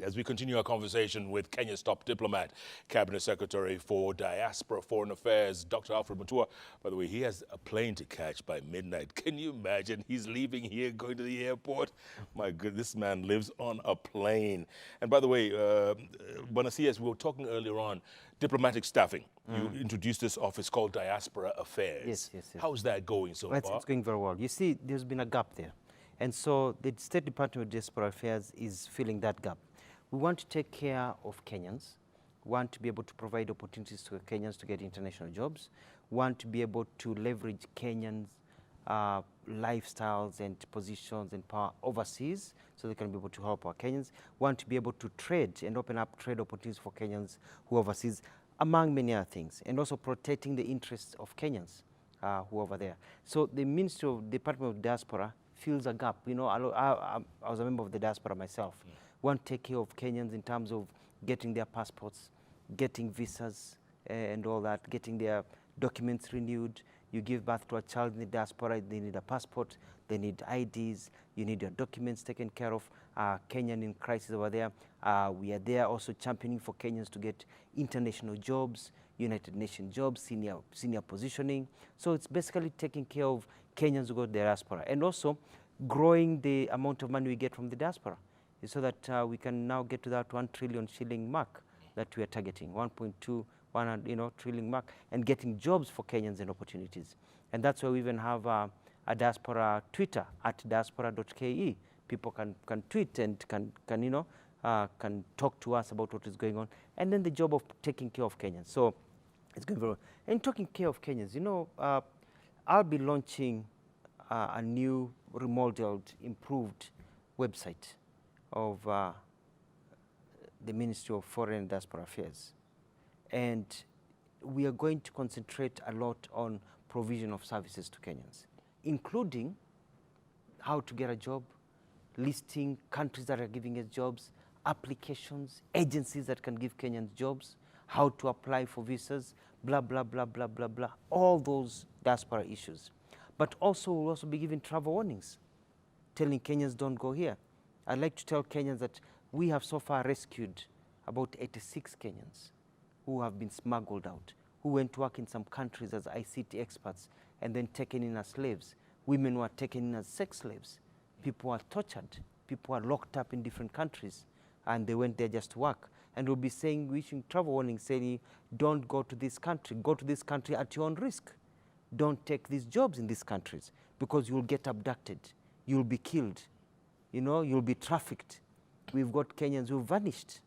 as we continue our conversation with Kenya's top diplomat, Cabinet Secretary for Diaspora, Foreign Affairs, Dr. Alfred Mutua. By the way, he has a plane to catch by midnight. Can you imagine? He's leaving here, going to the airport. My goodness, this man lives on a plane. And by the way, Buenos Dias, we were talking earlier on, diplomatic staffing. You introduced this office called Diaspora Affairs. Yes. How's that going so far? It's going very well. You see, there's been a gap there. And so the State Department of Diaspora Affairs is filling that gap. We want to take care of Kenyans. We want to be able to provide opportunities to Kenyans to get international jobs. We want to be able to leverage Kenyans' lifestyles and positions and power overseas so they can be able to help our Kenyans. We want to be able to trade and open up trade opportunities for Kenyans who are overseas, among many other things, and also protecting the interests of Kenyans who are over there. So the Ministry of Department of Diaspora fills a gap. You know, I was a member of the diaspora myself. We want to take care of Kenyans in terms of getting their passports, getting visas and all that, getting their documents renewed. You give birth to a child in the diaspora, they need a passport, they need IDs, you need your documents taken care of. Kenyan in crisis over there. We are there also championing for Kenyans to get international jobs, United Nations jobs, senior positioning. So it's basically taking care of Kenyans who go to the diaspora and also growing the amount of money we get from the diaspora so that we can now get to that 1 trillion shilling mark that we are targeting, 1.2 trillion mark, and getting jobs for Kenyans and opportunities. And that's why we even have a diaspora Twitter at diaspora.ke. People can tweet and can talk to us about what is going on. And then the job of taking care of Kenyans. So it's going very well. And talking care of Kenyans, you know, I'll be launching a new remodeled, improved website of the Ministry of Foreign and Diaspora Affairs. And we are going to concentrate a lot on provision of services to Kenyans, including how to get a job, listing countries that are giving us jobs, applications, agencies that can give Kenyans jobs, how to apply for visas, blah, blah, blah, blah, blah, blah, all those diaspora issues. But also, we'll also be giving travel warnings, telling Kenyans don't go here. I'd like to tell Kenyans that we have so far rescued about 86 Kenyans who have been smuggled out, who went to work in some countries as ICT experts and then taken in as slaves. Women were taken in as sex slaves. People were tortured. People were locked up in different countries and they went there just to work. And we'll be saying, issuing travel warnings saying, don't go to this country. Go to this country at your own risk. Don't take these jobs in these countries because you'll get abducted. You'll be killed. You know, you'll be trafficked. We've got Kenyans who vanished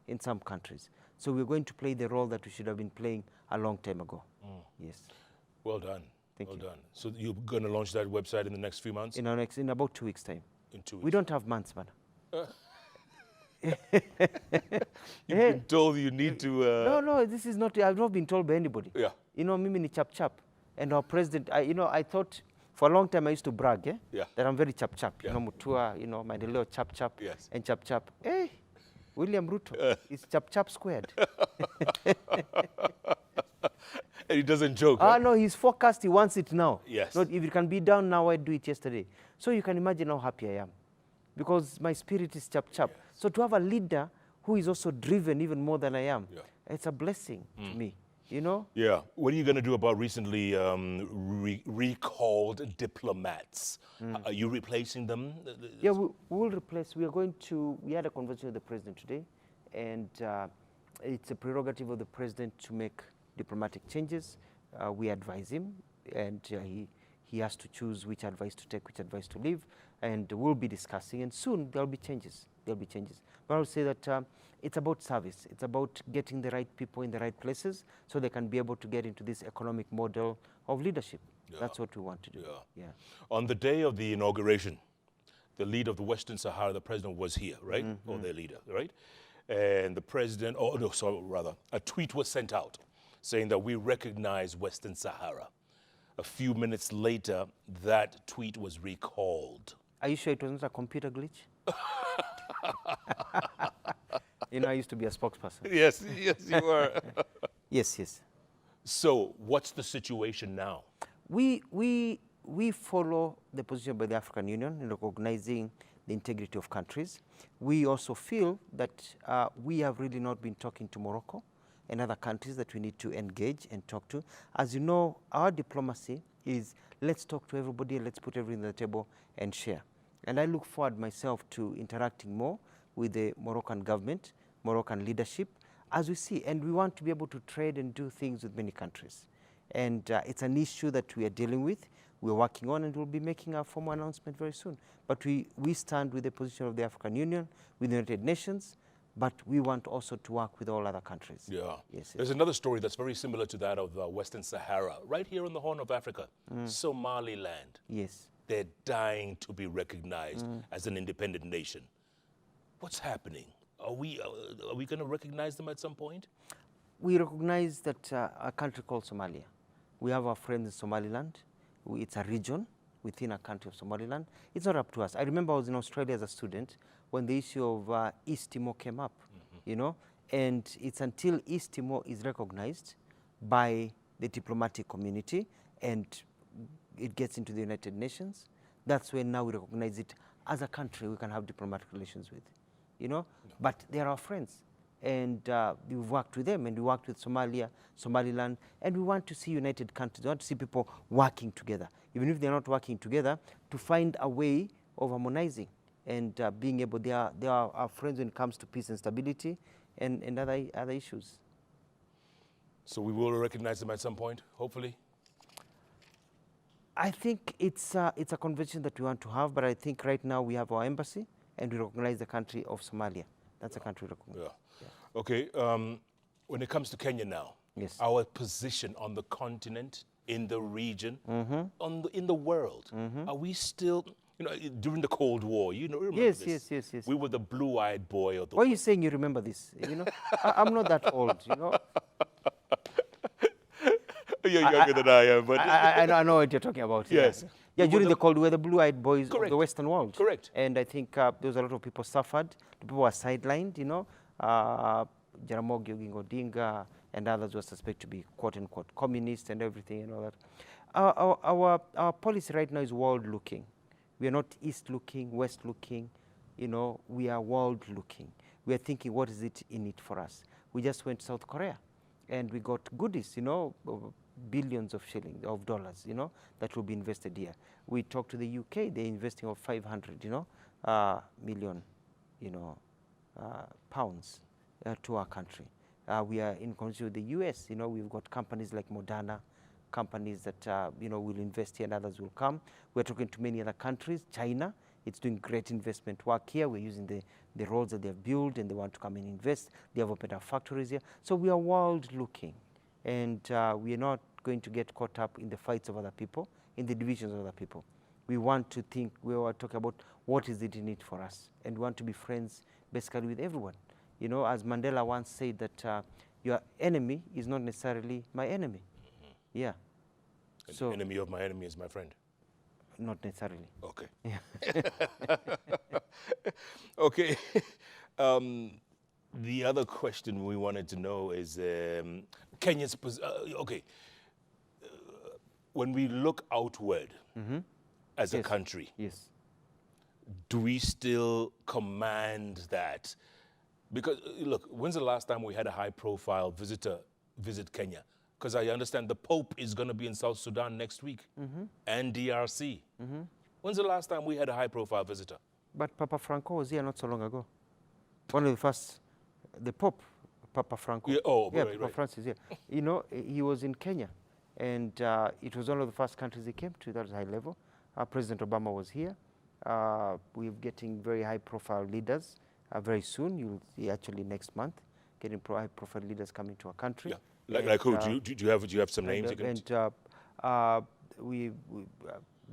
in some countries. So we're going to play the role that we should have been playing a long time ago. Yes. Well done. Thank you. Well done. So you're going to launch that website in the next few months? In about 2 weeks' time. In 2 weeks. We don't have months, man. You've been told you need to... No, this is not, I've not been told by anybody. Yeah. You know, mimi ni chap. And our president, I thought, for a long time I used to brag, that I'm very chap. Yeah. You know, Mutua, my little chap. Yes. And chap. Hey, William Ruto, it's chap squared. And he doesn't joke, right? No, he's forecast, he wants it now. Yes. Not if it can be done now, I'd do it yesterday. So you can imagine how happy I am. Because my spirit is chap. Yes. So to have a leader who is also driven even more than I am, it's a blessing to me, you know? Yeah. What are you going to do about recently recalled diplomats? Are you replacing them? Yeah, we will replace. We had a conversation with the president today, and it's a prerogative of the president to make diplomatic changes. We advise him, and he has to choose which advice to take, which advice to leave, and we'll be discussing, and soon there'll be changes. But I would say that it's about service. It's about getting the right people in the right places so they can be able to get into this economic model of leadership. Yeah. That's what we want to do. Yeah. On the day of the inauguration, the leader of the Western Sahara, the president was here, right? Or their leader, right? And the president, a tweet was sent out saying that we recognize Western Sahara. A few minutes later, that tweet was recalled. Are you sure it was not a computer glitch? You know, I used to be a spokesperson. Yes, you were. Yes. So what's the situation now? We follow the position by the African Union in recognizing the integrity of countries. We also feel that we have really not been talking to Morocco and other countries that we need to engage and talk to. As you know, our diplomacy is let's talk to everybody, let's put everything on the table and share. And I look forward myself to interacting more with the Moroccan government, Moroccan leadership, as we see. And we want to be able to trade and do things with many countries. And it's an issue that we are dealing with, we're working on, and we'll be making a formal announcement very soon. But we stand with the position of the African Union, with the United Nations, but we want also to work with all other countries. Yeah. Yes, There's another story that's very similar to that of Western Sahara, right here in the Horn of Africa, Somaliland. Yes. They're dying to be recognized as an independent nation. What's happening? Are we going to recognize them at some point? We recognize that a country called Somalia. We have our friends in Somaliland. It's a region within a country of Somaliland. It's not up to us. I remember I was in Australia as a student when the issue of East Timor came up, you know, and it's until East Timor is recognized by the diplomatic community and it gets into the United Nations, that's when now we recognize it as a country we can have diplomatic relations with, you know. But they are our friends, and we've worked with them, and we worked with Somalia, Somaliland, and we want to see united countries. We want to see people working together, even if they're not working together, to find a way of harmonizing and being able. They are our friends when it comes to peace and stability and other issues. So we will recognize them at some point, hopefully? I think it's a convention that we want to have, but I think right now we have our embassy and we recognize the country of Somalia. That's a country we recognize. Yeah. Yeah. Okay, when it comes to Kenya now, yes, our position on the continent, in the region, in the world, are we still, you know, during the Cold War, you know, remember yes, this? yes. We were the blue-eyed boy of the Why are you saying you remember this? You know, I'm not that old, you know. You're younger than I am, but... I know what you're talking about. Yes. Yeah, during the Cold War, the blue-eyed boys of the Western world. Correct. And I think there was a lot of people suffered. People were sidelined, you know. Jaramogi Oginga Odinga and others were suspected to be quote-unquote communist and everything and all that. Our policy right now is world-looking. We are not east-looking, west-looking. You know, we are world-looking. We are thinking, what is it in it for us? We just went to South Korea, and we got goodies, you know, billions of shillings, of dollars, you know, that will be invested here. We talked to the UK, they're investing of 500, million, pounds to our country. We are in contact with the US, you know, we've got companies like Moderna, companies that, will invest here and others will come. We're talking to many other countries. China, it's doing great investment work here. We're using the roads that they've built and they want to come and invest. They have opened up factories here. So we are world looking, and we are not going to get caught up in the fights of other people, in the divisions of other people. We want to think, we are talking about what is it in it for us, and we want to be friends basically with everyone. You know, as Mandela once said that your enemy is not necessarily my enemy. Yeah. And so the enemy of my enemy is my friend. Not necessarily. Okay. Yeah. Okay. The other question we wanted to know is Kenya's okay. When we look outward as a country, yes, do we still command that? Because look, when's the last time we had a high-profile visitor visit Kenya? Because I understand the Pope is going to be in South Sudan next week, and DRC. When's the last time we had a high-profile visitor? But Papa Franco was here not so long ago. One of the first, the Pope, Papa Franco. Yeah, right, Papa Francis, yeah. You know, he was in Kenya, and it was one of the first countries he came to that was high level. President Obama was here. We're getting very high-profile leaders very soon. You'll see actually next month, getting high-profile leaders coming to our country. Yeah. Like who? Do you have some names?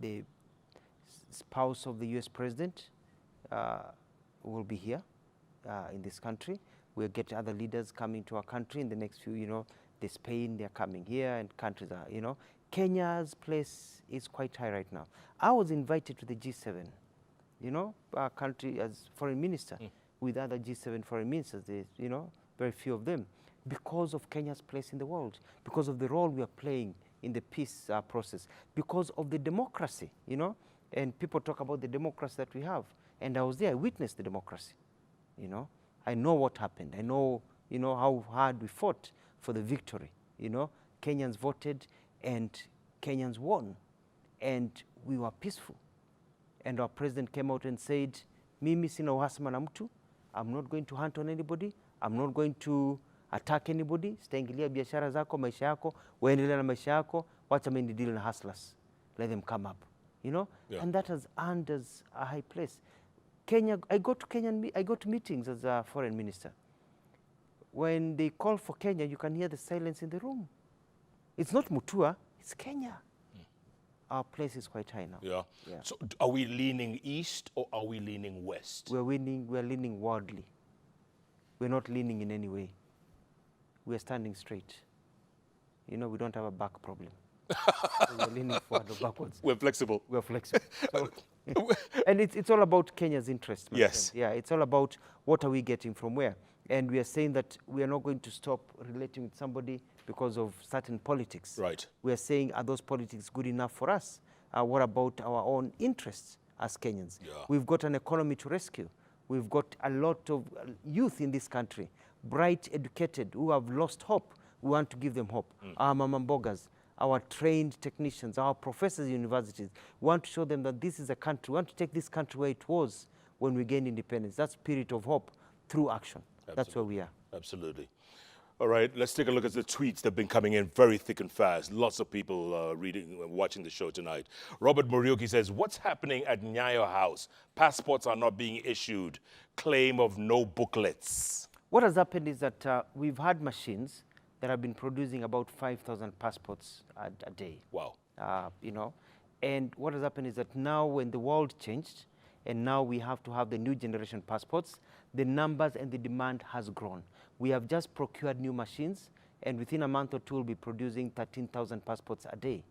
The spouse of the U.S. president will be here in this country. We'll get other leaders coming to our country in the next few, the Spain, they're coming here, and countries are, Kenya's place is quite high right now. I was invited to the G7, our country as foreign minister with other G7 foreign ministers, very few of them, because of Kenya's place in the world, because of the role we are playing in the peace process, because of the democracy, and people talk about the democracy that we have. And I was there, I witnessed the democracy, you know. I know what happened. I know, you know, how hard we fought for the victory, you know. Kenyans voted and Kenyans won. And we were peaceful. And our president came out and said, mimi sina uhasama na mtu, I'm not going to hunt on anybody, I'm not going to attack anybody, sitaingilia biashara zako, maisha yako, waendelea na maisha yako, wacha mimi deal na hustlers. Let them come up, you know? Yeah. And that has earned us a high place. Kenya, I go to meetings as a foreign minister. When they call for Kenya, you can hear the silence in the room. It's not Mutua, it's Kenya. Our place is quite high now. Yeah. Yeah. So are we leaning east or are we leaning west? We're leaning wildly. We're not leaning in any way. We're standing straight. You know, we don't have a back problem. So we're leaning forward or backwards. We're flexible. We're flexible. So and it's all about Kenya's interest. Yes. Friend. Yeah, it's all about what are we getting from where. And we are saying that we are not going to stop relating with somebody because of certain politics. Right. We are saying, are those politics good enough for us? What about our own interests as Kenyans? Yeah. We've got an economy to rescue. We've got a lot of youth in this country, bright, educated, who have lost hope. We want to give them hope. Our mamambogas, our trained technicians, our professors in universities. We want to show them that this is a country. We want to take this country where it was when we gained independence. That spirit of hope through action. Absolutely. That's where we are. Absolutely. All right, let's take a look at the tweets that have been coming in very thick and fast. Lots of people watching the show tonight. Robert Muriuki says, what's happening at Nyayo House? Passports are not being issued. Claim of no booklets. What has happened is that we've had machines that have been producing about 5,000 passports a day. Wow. You know, and what has happened is that now when the world changed, and now we have to have the new generation passports, the numbers and the demand has grown. We have just procured new machines, and within a month or two, we'll be producing 13,000 passports a day,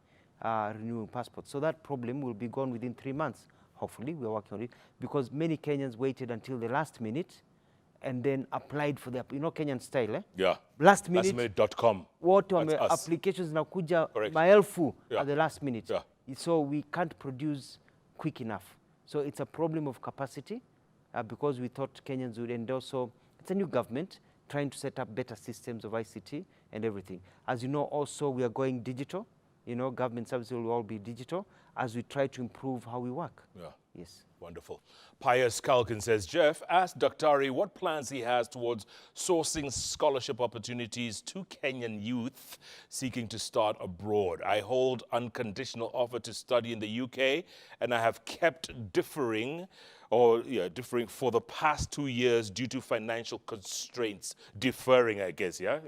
renewing passports. So that problem will be gone within 3 months. Hopefully, we're working on it, because many Kenyans waited until the last minute and then applied for the, you know, Kenyan style, eh? Yeah. Last minute. Lastminute.com. What applications nakuja maelfu at the last minute. Yeah. So we can't produce quick enough. So it's a problem of capacity because we thought Kenyans would, and also it's a new government trying to set up better systems of ICT and everything. As you know, also we are going digital. You know, government services will all be digital as we try to improve how we work. Yeah. Yes. Wonderful. Pius Kalkin says, Jeff, ask Daktari what plans he has towards sourcing scholarship opportunities to Kenyan youth seeking to start abroad. I hold unconditional offer to study in the UK, and I have kept differing for the past 2 years due to financial constraints. Deferring, I guess, yeah?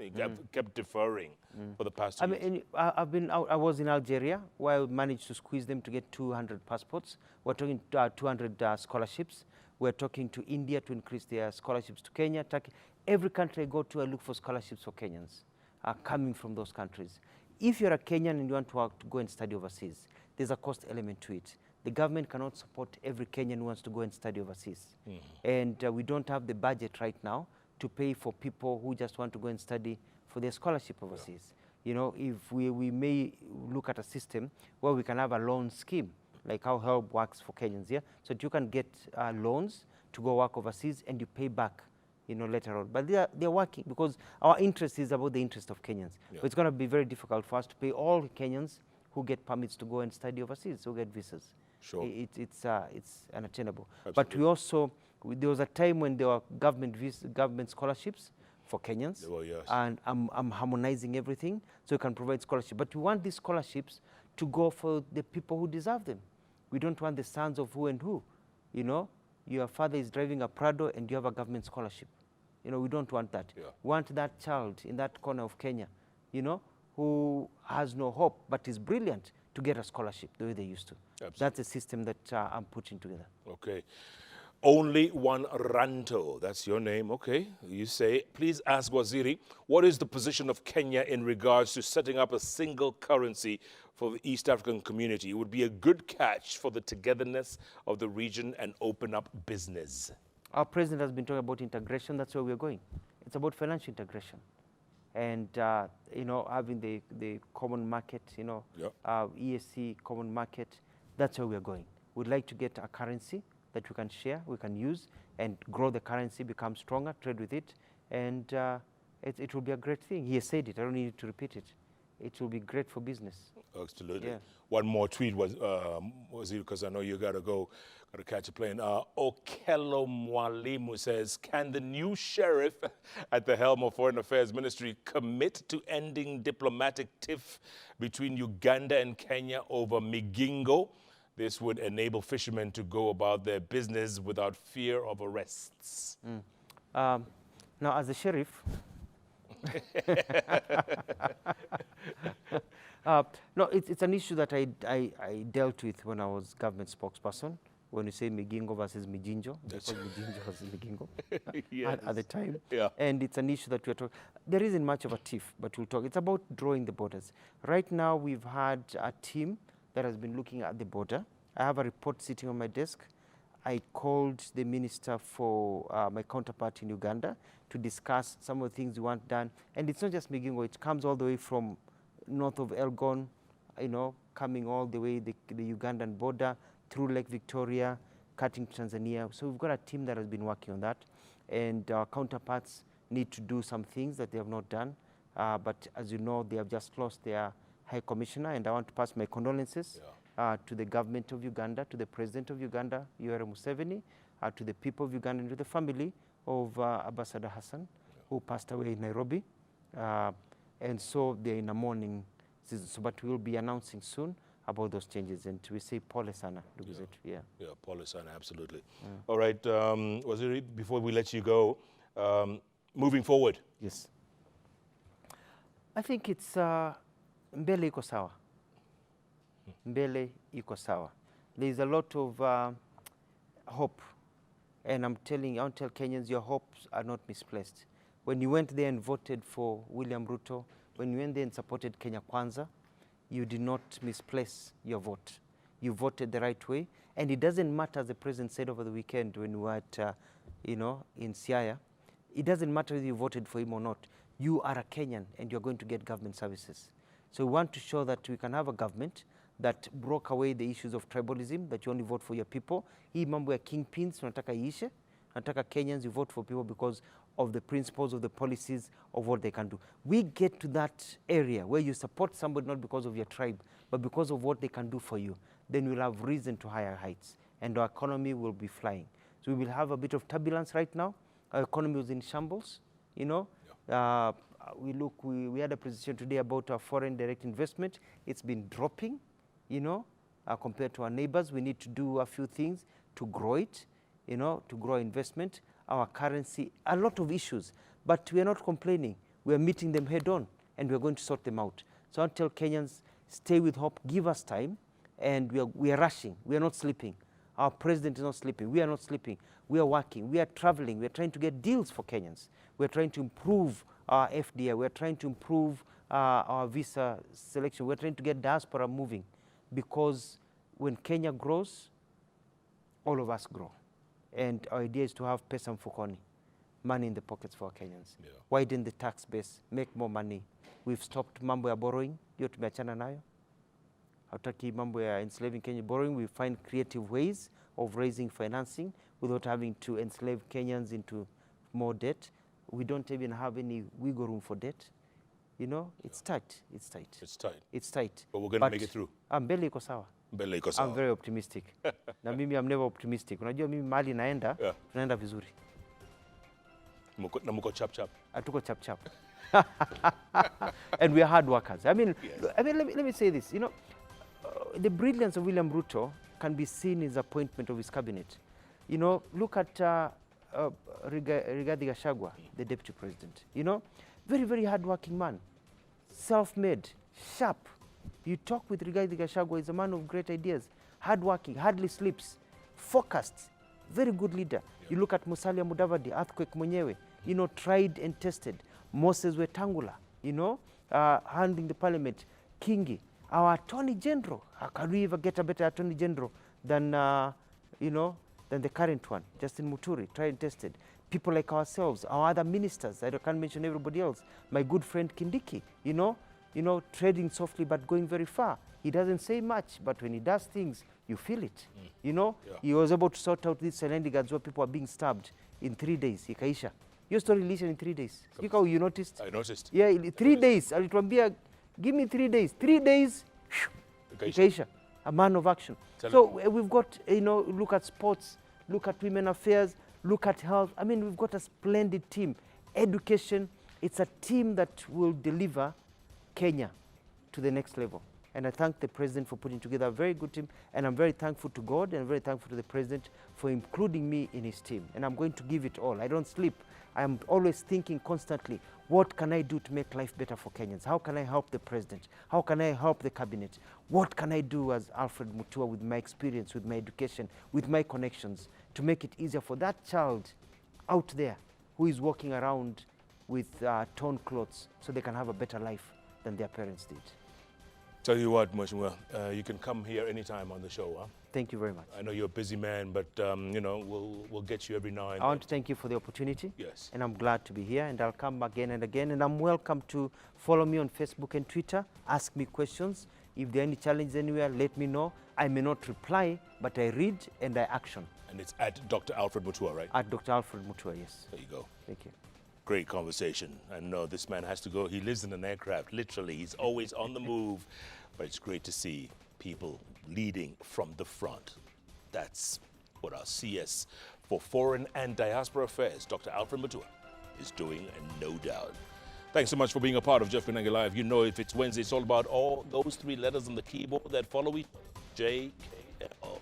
Kept deferring for the past 2 years. I was in Algeria, where I managed to squeeze them to get 200 passports. We're talking 200 scholarships. We're talking to India to increase their scholarships to Kenya, Turkey. Every country I go to, I look for scholarships for Kenyans coming from those countries. If you're a Kenyan and you want to go and study overseas, there's a cost element to it. The government cannot support every Kenyan who wants to go and study overseas. And we don't have the budget right now to pay for people who just want to go and study for their scholarship overseas. You know, if we may look at a system where we can have a loan scheme, like how HELP works for Kenyans here, so that you can get loans to go work overseas and you pay back, you know, later on. But they're working because our interest is about the interest of Kenyans. But it's going to be very difficult for us to pay all Kenyans who get permits to go and study overseas, who get visas. Sure. It's unattainable. Absolutely. But we also, there was a time when there were government scholarships for Kenyans. There were, yes. And I'm harmonizing everything so we can provide scholarship. But we want these scholarships to go for the people who deserve them. We don't want the sons of who and who. You know, your father is driving a Prado and you have a government scholarship. You know, we don't want that. Yeah. We want that child in that corner of Kenya, you know, who has no hope but is brilliant to get a scholarship the way they used to. Absolutely. That's a system that I'm putting together. Okay. Only one Ranto, that's your name, okay. You say, please ask Waziri, what is the position of Kenya in regards to setting up a single currency for the East African community? It would be a good catch for the togetherness of the region and open up business. Our president has been talking about integration. That's where we're going. It's about financial integration. And, you know, having the common market, you know, ESC common market, that's where we're going. We'd like to get a currency that we can share, we can use, and grow the currency, become stronger, trade with it, and it will be a great thing. He has said it. I don't need to repeat it. It will be great for business. Absolutely. Yeah. One more tweet was it, because I know you got to catch a plane. Okello Mwalimu says, can the new sheriff at the helm of Foreign Affairs Ministry commit to ending diplomatic tiff between Uganda and Kenya over Migingo? This would enable fishermen to go about their business without fear of arrests. Now, as a sheriff, no, it's an issue that I dealt with when I was government spokesperson. When you say Migingo versus Mijinjo, because Mijinjo versus Migingo Yes. at the time. Yeah. And it's an issue that we're talking. There isn't much of a tiff, but we'll talk. It's about drawing the borders. Right now, we've had a team that has been looking at the border. I have a report sitting on my desk. I called the minister for my counterpart in Uganda to discuss some of the things we want done. And it's not just Migingo, it comes all the way from north of Elgon, you know, coming all the way the Ugandan border, through Lake Victoria, cutting to Tanzania. So we've got a team that has been working on that. And our counterparts need to do some things that they have not done. But as you know, they have just lost their High Commissioner, and I want to pass my condolences to the government of Uganda, to the President of Uganda, Yoweri Museveni, to the people of Uganda, and to the family of Ambassador Hassan, who passed away in Nairobi. And so they're in a mourning season. So, but we will be announcing soon about those changes, and we say pole sana, Yeah, pole sana, absolutely. All right, Waziri, before we let you go, moving forward. Yes. I think it's mbele iko sawa. Mbele iko sawa. There's a lot of hope, and I want to tell Kenyans, your hopes are not misplaced. When you went there and voted for William Ruto, when you went there and supported Kenya Kwanza, you did not misplace your vote. You voted the right way, and it doesn't matter, as the president said over the weekend when we were at, in Siaya, it doesn't matter whether you voted for him or not. You are a Kenyan, and you're going to get government services. So we want to show that we can have a government that broke away the issues of tribalism, that you only vote for your people. Hii mambo ya kingpins, tunataka iishe. Tunataka Kenyans, you vote for people because of the principles, of the policies, of what they can do. We get to that area where you support somebody not because of your tribe, but because of what they can do for you. Then we'll have reason to higher heights, and our economy will be flying. So we will have a bit of turbulence right now. Our economy was in shambles, you know. We had a presentation today about our foreign direct investment. It's been dropping, you know, compared to our neighbors. We need to do a few things to grow it, you know, to grow investment, our currency, a lot of issues. But we are not complaining. We are meeting them head on, and we are going to sort them out. So I tell Kenyans, stay with hope, give us time, and we are rushing. We are not sleeping. Our president is not sleeping. We are not sleeping. We are working. We are traveling. We are trying to get deals for Kenyans. We are trying to improve our FDI. We are trying to improve our visa selection. We are trying to get diaspora moving, because when Kenya grows, all of us grow. And our idea is to have pesa mfukoni, money in the pockets for our Kenyans. Yeah. Widen the tax base, make more money. We've stopped mambo ya borrowing. Hiyo tumeachana nayo. Hataki mambo ya enslaving Kenya borrowing. We find creative ways of raising financing without having to enslave Kenyans into more debt. We don't even have any wiggle room for debt. You know, it's tight. It's tight. It's tight. It's tight. But we're going to make it through. Mbele iko sawa. Mbele iko sawa. I'm very optimistic. Na mimi I'm never optimistic. Unajua mimi mahali naenda, tunaenda vizuri. Na muko chap chap. Atuko chap chap. And we are hard workers. I mean, let me say this. You know, the brilliance of William Ruto can be seen in his appointment of his cabinet. You know, look at Rigathi Gachagua, the deputy president. You know, very, very hard-working man, self-made, sharp. You talk with Rigathi Gachagua, he's a man of great ideas, hard-working, hardly sleeps, focused, very good leader. You look at Musalia Mudavadi, earthquake mwenyewe, you know, tried and tested. Moses Wetangula, you know, handling the parliament. Kingi, our attorney general. How can we ever get a better attorney general than, you know, than the current one, Justin Muturi, tried and tested. People like ourselves, our other ministers, I can't mention everybody else. My good friend Kindiki, you know, you know, treading softly but going very far. He doesn't say much, but when he does things, you feel it. You know, he was able to sort out these Selendigans where people are being stabbed in 3 days. Ikaisha. Your story listened in 3 days. You noticed? I noticed. Yeah, 3 days. Alituambia, give me 3 days. 3 days, Ikaisha. A man of action. So we've got, you know, look at sports, look at women affairs, look at health. I mean, we've got a splendid team. Education, it's a team that will deliver Kenya to the next level. And I thank the president for putting together a very good team. And I'm very thankful to God and very thankful to the president for including me in his team. And I'm going to give it all. I don't sleep. I'm always thinking constantly, what can I do to make life better for Kenyans? How can I help the president? How can I help the cabinet? What can I do as Alfred Mutua with my experience, with my education, with my connections to make it easier for that child out there who is walking around with torn clothes so they can have a better life than their parents did. Tell you what, Mheshimiwa, you can come here anytime on the show, huh? Thank you very much. I know you're a busy man, but you know, we'll get you every now and then. I want to thank you for the opportunity. Yes. And I'm glad to be here, and I'll come again and again. And I'm welcome to follow me on Facebook and Twitter, ask me questions. If there are any challenges anywhere, let me know. I may not reply, but I read and I action. And it's at Dr. Alfred Mutua, right? At Dr. Alfred Mutua, yes. There you go. Thank you. Great conversation. I know this man has to go. He lives in an aircraft, literally. He's always on the move. But it's great to see people leading from the front. That's what our CS for Foreign and Diaspora Affairs, Dr. Alfred Mutua, is doing, and no doubt. Thanks so much for being a part of Jeff Koinange Live. You know, if it's Wednesday, it's all about all those 3 letters on the keyboard that follow each JKL.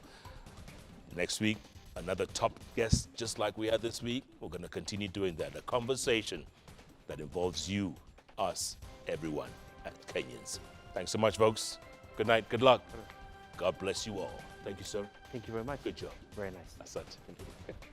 Next week, another top guest, just like we had this week. We're going to continue doing that. A conversation that involves you, us, everyone at Kenyans. Thanks so much, folks. Good night. Good luck. God bless you all. Thank you, sir. Thank you very much. Good job. Very nice. Asante. Thank you.